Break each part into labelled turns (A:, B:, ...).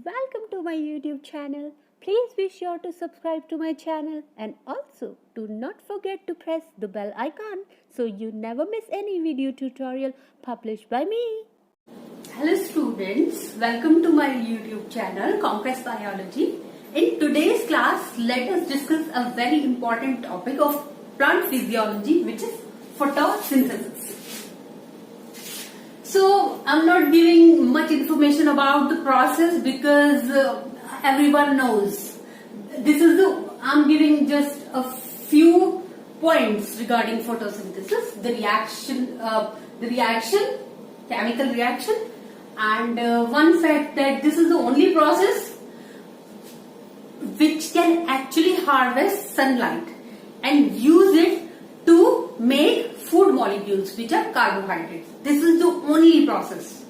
A: Welcome to my YouTube channel. Please be sure to subscribe to my channel and also do not forget to press the bell icon so you never miss any video tutorial published by me. Hello students, welcome to my YouTube channel Conquest Biology. In today's class, let us discuss a very important topic of plant physiology, which is photosynthesis. So I'm not giving much information about the process because everyone knows. I'm giving just a few points regarding photosynthesis, the reaction, chemical reaction, and one fact that this is the only process which can actually harvest sunlight and use it to make food molecules, which are carbohydrates. This is the only process,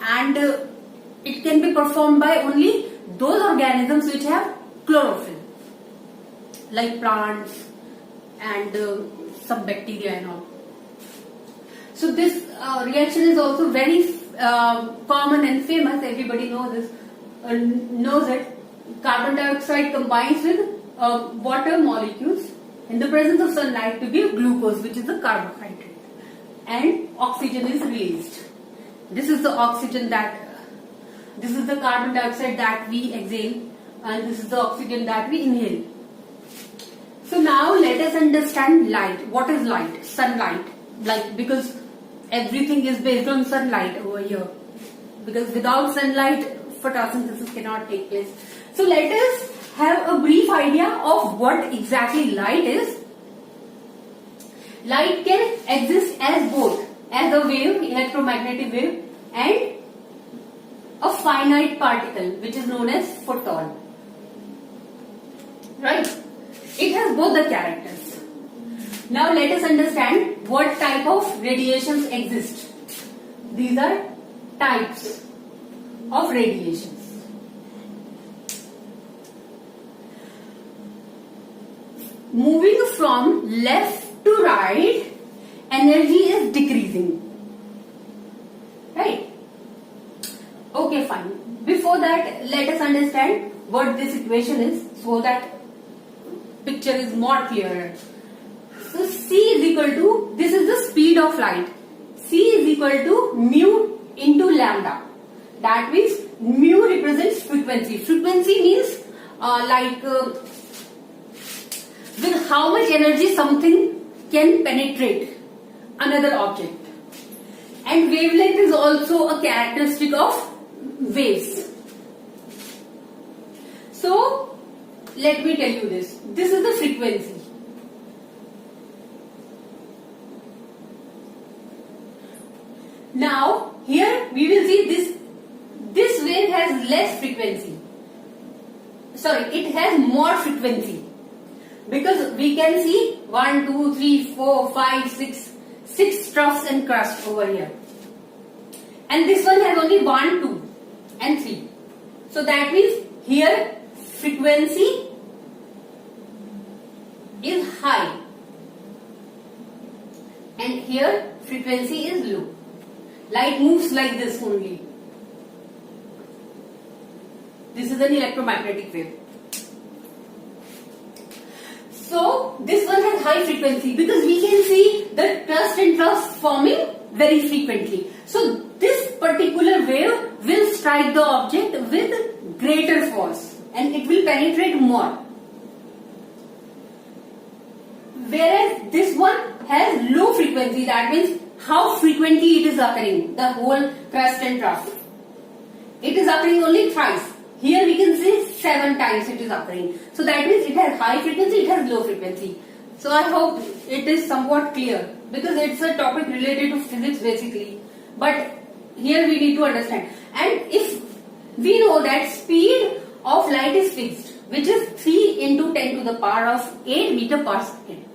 A: and it can be performed by only those organisms which have chlorophyll, like plants and some bacteria and all. So this reaction is also very common and famous. Everybody knows it. Carbon dioxide combines with water molecules in the presence of sunlight to give glucose, which is a carbohydrate, and oxygen is released. This is the carbon dioxide that we exhale, and this is the oxygen that we inhale. So now let us understand light. What is light? Sunlight. Because everything is based on sunlight over here. Because without sunlight, photosynthesis cannot take place. So let us have a brief idea of what exactly light is. Light can exist as both as a wave, electromagnetic wave, and a finite particle which is known as photon. Right? It has both the characters. Now let us understand what type of radiations exist. These are types of radiations. Moving from left to right, energy is decreasing. Right? Okay, fine. Before that, let us understand what this equation is so that picture is more clearer. So C is equal to, this is the speed of light. C is equal to mu into lambda. That means mu represents frequency. Frequency means with how much energy something can penetrate another object. And wavelength is also a characteristic of waves. So let me tell you this. This is the frequency. Now here we will see this wave has less frequency. Sorry, it has more frequency. Because we can see 1, 2, 3, 4, 5, 6 troughs and crust over here. And this one has only 1, 2 and 3. So that means here frequency is high. And here frequency is low. Light moves like this only. This is an electromagnetic wave. So this one has high frequency because we can see the crust and troughs forming very frequently. So this particular wave will strike the object with greater force and it will penetrate more. Whereas this one has low frequency, that means how frequently it is occurring, the whole crust and trough. It is occurring only thrice. Here we can say 7 times it is occurring. So that means it has high frequency, it has low frequency. So I hope it is somewhat clear because it's a topic related to physics basically. But here we need to understand. And if we know that speed of light is fixed, which is 3 into 10 to the power of 8 meter per second.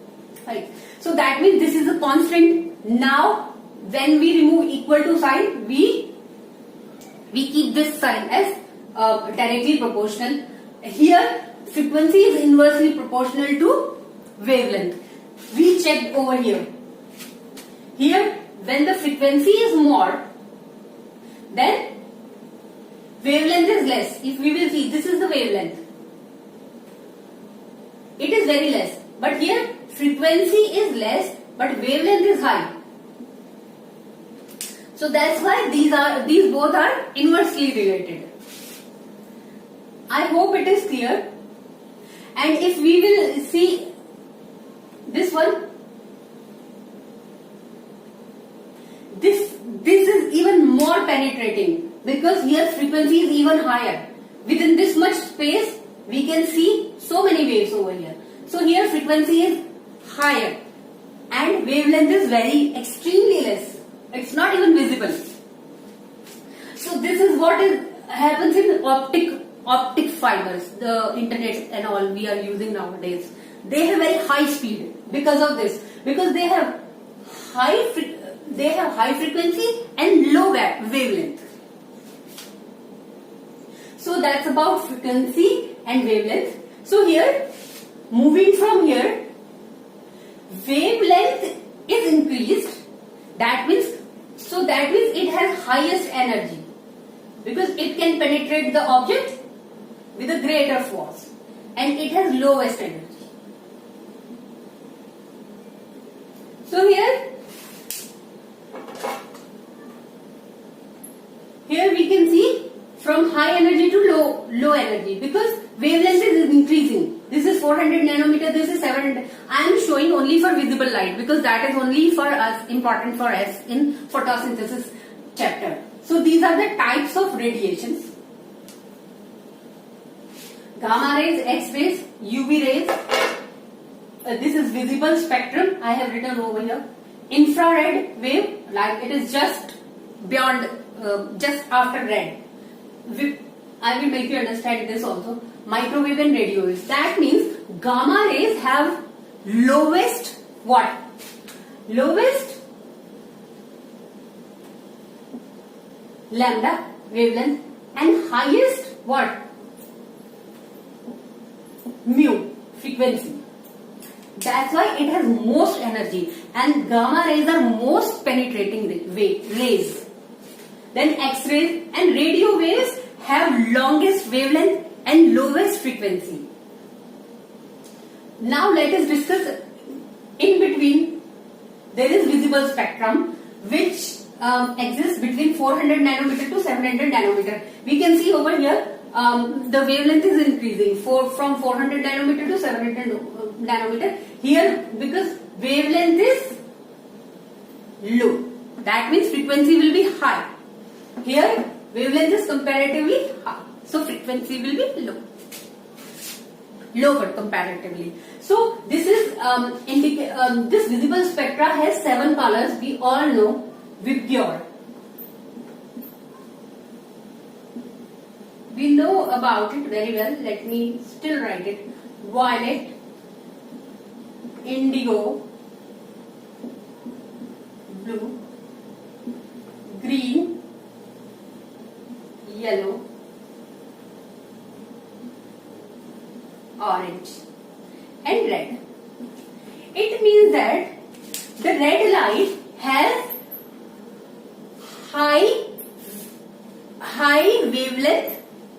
A: Right. So that means this is a constant. Now when we remove equal to sign, we keep this sign as directly proportional. Here frequency is inversely proportional to wavelength. We checked over here. Here when the frequency is more, then wavelength is less. If we will see, this is the wavelength. It is very less. But here frequency is less, but wavelength is high. So that's why these both are inversely related. I hope it is clear. And if we will see this one, this is even more penetrating because here frequency is even higher. Within this much space, we can see so many waves over here. So here frequency is higher and wavelength is very extremely less. It's not even visible. So this is what happens in optic fibers, the internet and all we are using nowadays. They have very high speed because of this. Because they have high frequency and low wavelength. So that's about frequency and wavelength. So here, moving from here, wavelength is increased. That means it has highest energy because it can penetrate the object with a greater force, and it has lowest energy. So here we can see from high energy to low energy because wavelength is increasing. This is 400 nanometer, this is 700. I am showing only for visible light because that is only for us, important for us in photosynthesis chapter. So these are the types of radiations. Gamma rays, X rays, UV rays. This is visible spectrum. I have written over here. Infrared wave, like it is just beyond, just after red. I will make you understand this also. Microwave and radio waves. That means gamma rays have lowest what? Lowest lambda wavelength and highest what? Mu frequency. That's why it has most energy, and gamma rays are most penetrating rays. Then X-rays and radio waves have longest wavelength and lowest frequency. Now let us discuss in between. There is visible spectrum which exists between 400 nanometer to 700 nanometer. We can see over here the wavelength is increasing from 400 nanometer to 700 nanometer. Here because wavelength is low, that means frequency will be high. Here wavelength is comparatively high, so frequency will be lower comparatively. So this is this visible spectra has 7 colors. We all know Vibgyor. We know about it very well. Let me still write it. Violet, indigo, blue, green, yellow, orange and red. It means that the red light has high wavelength.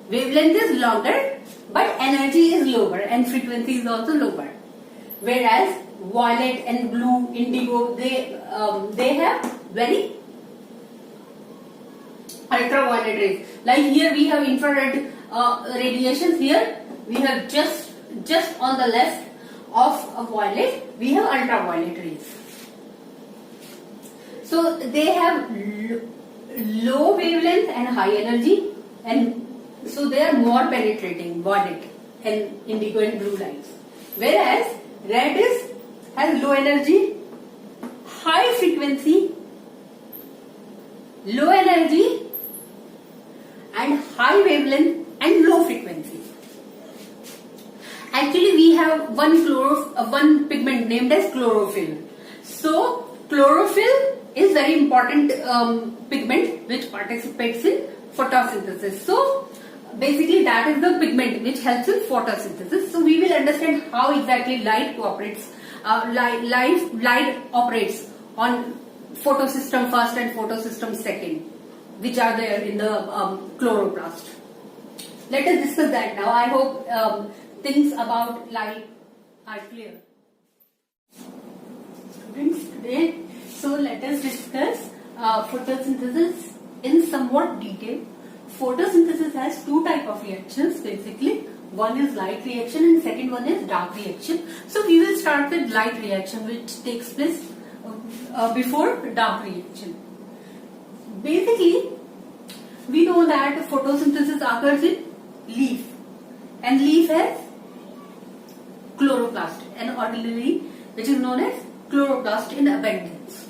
A: Wavelength is longer, but energy is lower and frequency is also lower. Whereas violet and blue, indigo, they have very ultraviolet rays. Like here we have infrared radiations. Here we have just on the left of violet we have ultraviolet rays. So they have low wavelength and high energy, and so they are more penetrating, violet and indigo and blue lights. Whereas red has low energy, high frequency, low energy and high wavelength and low frequency. Actually we have one pigment named as chlorophyll. So chlorophyll is very important pigment which participates in photosynthesis. So basically that is the pigment which helps in photosynthesis. So we will understand how exactly light cooperates, light operates on photosystem first and photosystem second, which are there in the chloroplast. let us discuss that now. I hope things about light are clear. Students, today, so let us discuss photosynthesis in somewhat detail. Photosynthesis has two types of reactions basically. One is light reaction and second one is dark reaction. So we will start with light reaction, which takes place before dark reaction. Basically, we know that photosynthesis occurs in leaf, and leaf has chloroplast, and ordinarily which is known as chloroplast in abundance.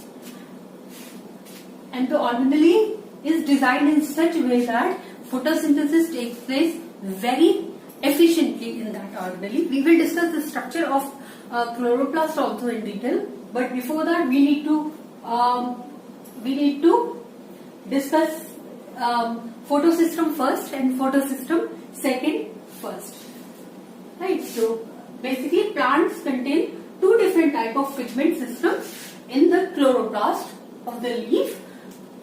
A: And the organelle is designed in such a way that photosynthesis takes place very efficiently in that organelle. We will discuss the structure of chloroplast also in detail, but before that we need to discuss photosystem first and photosystem second first. Right. So basically, plants contain two different type of pigment systems in the chloroplast of the leaf,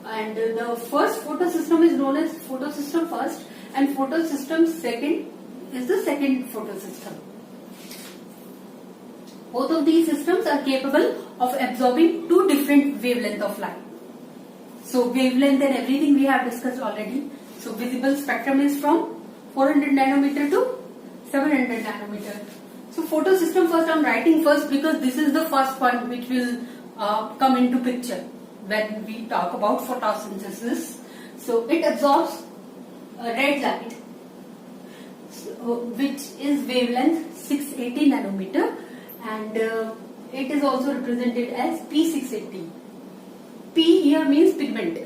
A: and the first photosystem is known as photosystem first, and photosystem second is the second photosystem. Both of these systems are capable of absorbing two different wavelengths of light. So wavelength and everything we have discussed already. So visible spectrum is from 400 nanometer to 700 nanometer. So photosystem first, I am writing first because this is the first one which will come into picture when we talk about photosynthesis. So it absorbs red light, which is wavelength 680 nanometer, and it is also represented as P680. P here means pigment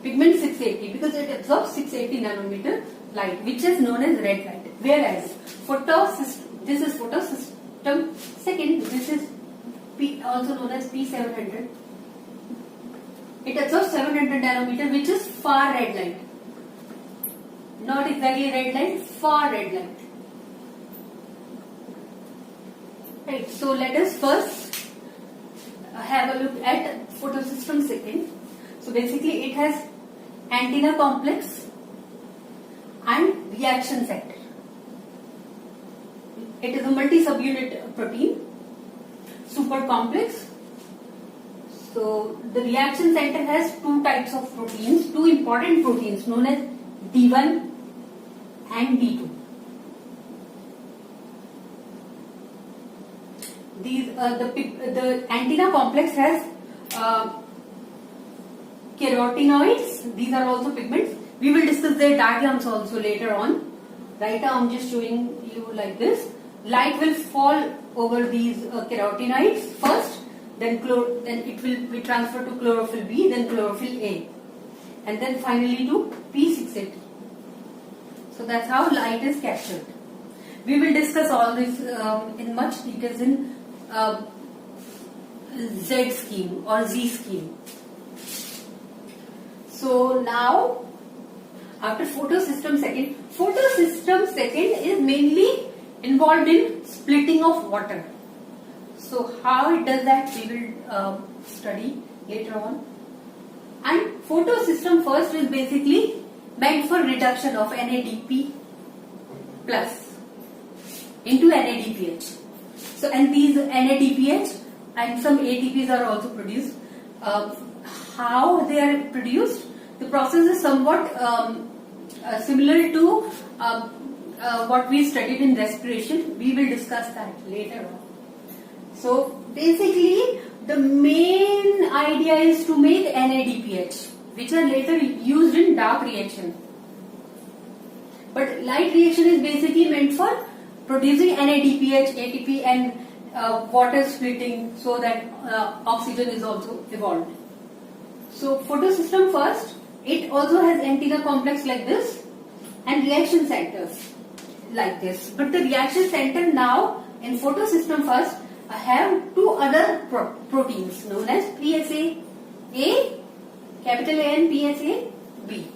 A: 680 because it absorbs 680 nanometer light, which is known as red light. Whereas this is photosystem second, this is P, also known as P700. It absorbs 700 nanometer, which is far red light. Not exactly red light, far red light. Right, so let us first have a look at photosystem second. So basically it has antenna complex and reaction center. It is a multi-subunit protein, super complex. So the reaction center has two types of proteins, two important proteins known as D1 and D2. These the antenna complex has carotenoids. These are also pigments. We will discuss their diagrams also later on. Right now I am just showing you like this. Light will fall over these carotenoids first, then it will be transferred to chlorophyll B, then chlorophyll A, and then finally to P680. So that's how light is captured. We will discuss all this in much details in Z scheme or Z scheme. So now, after photosystem second is mainly involved in splitting of water. So how it does that we will study later on. And photosystem first is basically meant for reduction of NADP plus into NADPH. So and these NADPH and some ATPs are also produced. How they are produced? The process is somewhat similar to what we studied in respiration. We will discuss that later on. So basically the main idea is to make NADPH, which are later used in dark reaction. But light reaction is basically meant for producing NADPH, ATP and water splitting, so that oxygen is also evolved. So photosystem first, it also has antenna complex like this and reaction centers like this. But the reaction center now in photosystem first have two other proteins known as PSA-A, capital A, and PSA-B.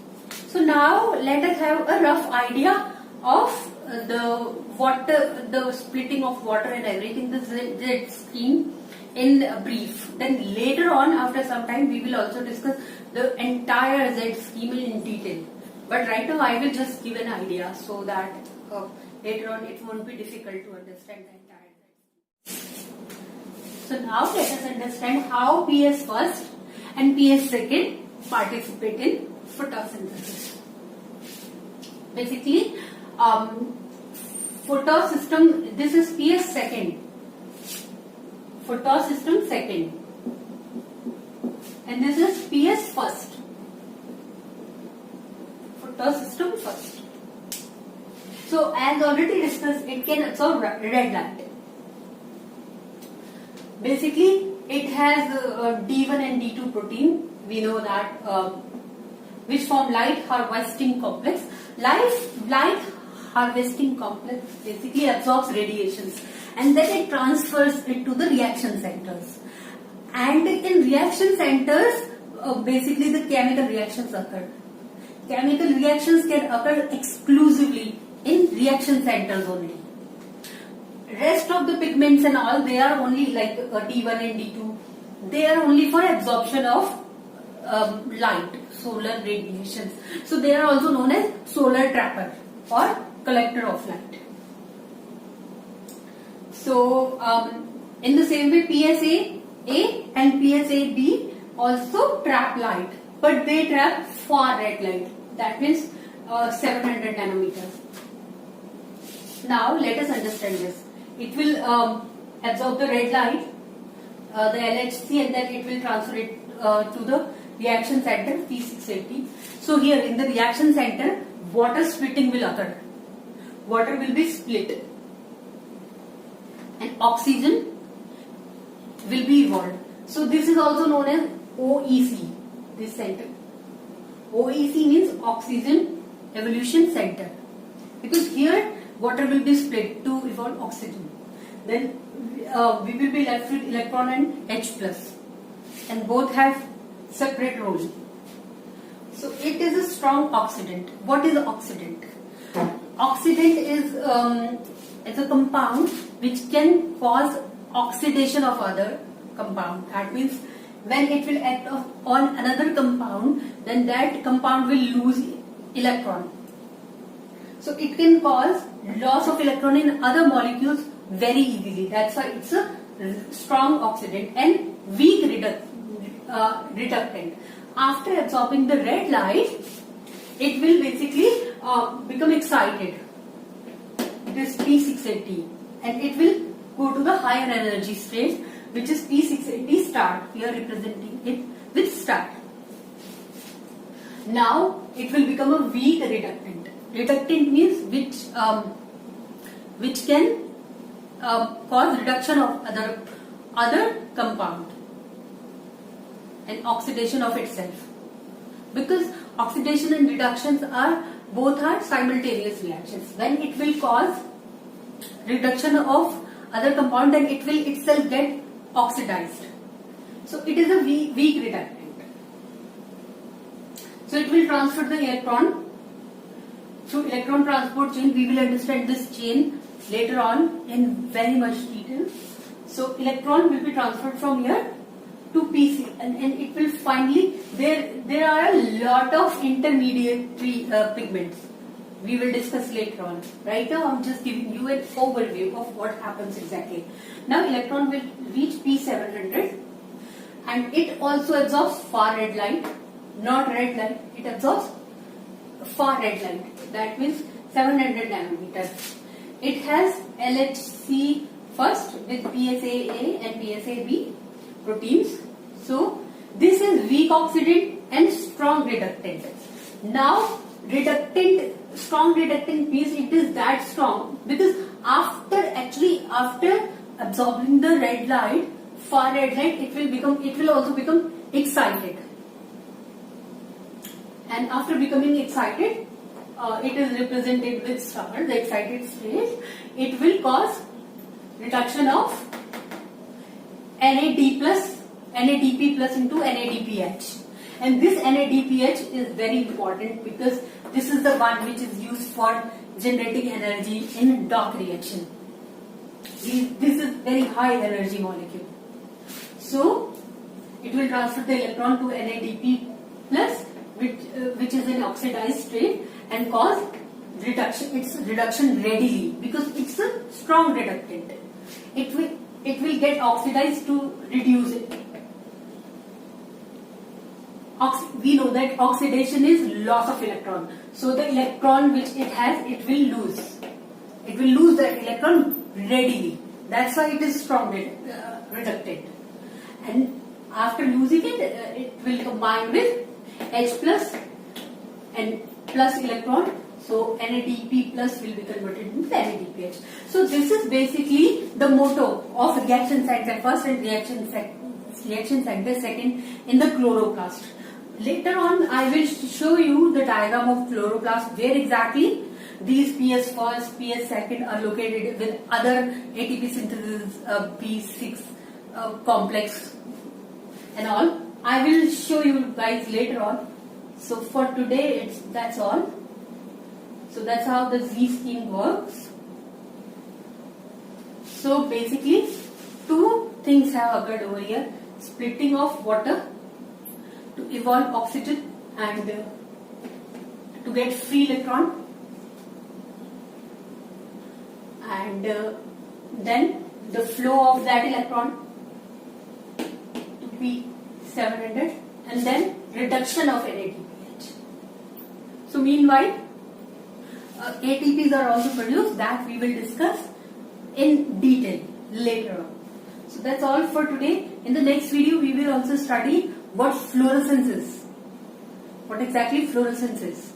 A: So now let us have a rough idea of the splitting of water and everything, the Z scheme in brief. Then later on, after some time, we will also discuss the entire Z scheme in detail. But right now I will just give an idea so that later on it won't be difficult to understand the entire thing. So now let us understand how PS first and PS second participate in photosynthesis. Basically, photosystem, this is PS second, photosystem second, and this is PS first, photosystem first. So as already discussed, it can absorb red light. Basically, it has D1 and D2 protein. We know that which form light harvesting complex. Light harvesting complex basically absorbs radiations and then it transfers it to the reaction centers. And in reaction centers, basically the chemical reactions occur. Chemical reactions can occur exclusively in reaction centers only. Rest of the pigments and all, they are only like D1 and D2. They are only for absorption of light, solar radiations. So they are also known as solar trapper or collector of light. So in the same way, PSA A and PSA B also trap light, but they trap far red light. That means 700 nanometers. Now let us understand this. It will absorb the red light, the LHC, and then it will transfer it to the reaction center P680. So here in the reaction center, water splitting will occur. Water will be split and oxygen will be evolved. So this is also known as OEC, this center. OEC means oxygen evolution center, because here water will be split to evolve oxygen. Then we will be left with electron and H plus, and both have separate roles. So it is a strong oxidant. What is oxidant? Oxidant is it's a compound which can cause oxidation of other compound. That means when it will act on another compound, then that compound will lose electron. So it can cause loss of electron in other molecules very easily. That's why it's a strong oxidant and weak reductant. After absorbing the red light, it will basically become excited. It is P680 and it will go to the higher energy state, which is P680 star. We are representing it with star. Now it will become a weak reductant. Reductant means which can cause reduction of other compound and oxidation of itself, because oxidation and reductions are both simultaneous reactions. When it will cause reduction of other compound, then it will itself get oxidized. So it is a weak reductant. So it will transfer the electron through electron transport chain. We will understand this chain later on in very much detail. So electron will be transferred from here to PC, and it will finally, there are a lot of intermediary pigments. We will discuss later on. Right now I'm just giving you an overview of what happens exactly. Now electron will reach P700 and it also absorbs far red light, not red light. It absorbs far red light. That means 700 nanometers. It has LHC first with PSA-A and PSA-B proteins. So this is weak oxidant and strong reductant. Now strong reductant means it is that strong because after absorbing the red light, far red light, it will also become excited. And after becoming excited, it is represented with star, the excited state. It will cause reduction of NADP plus into NADPH. And this NADPH is very important because this is the one which is used for generating energy in Dock reaction. This is very high energy molecule. So it will transfer the electron to NADP plus which is in oxidized state and cause reduction. It's reduction readily because it's a strong reductant. It will get oxidized to reduce it. We know that oxidation is loss of electron. So the electron which it has, it will lose. It will lose that electron readily. That's why it is strong reductant. And after losing it, it will combine with H plus and plus electron. So NADP plus will be converted into NADPH. So this is basically the motto of reaction center first and reaction center second in the chloroplast. Later on, I will show you the diagram of chloroplast where exactly these PS first, PS second are located with other ATP synthesis B6 complex and all. I will show you guys later on. So for today, that's all. So that's how the Z scheme works. So basically, two things have occurred over here: splitting of water to evolve oxygen and to get free electron, and then the flow of that electron to P700, and then reduction of NADPH. So meanwhile, ATPs are also produced, that we will discuss in detail later on. So that's all for today. In the next video, we will also study what fluorescence is. What exactly fluorescence is.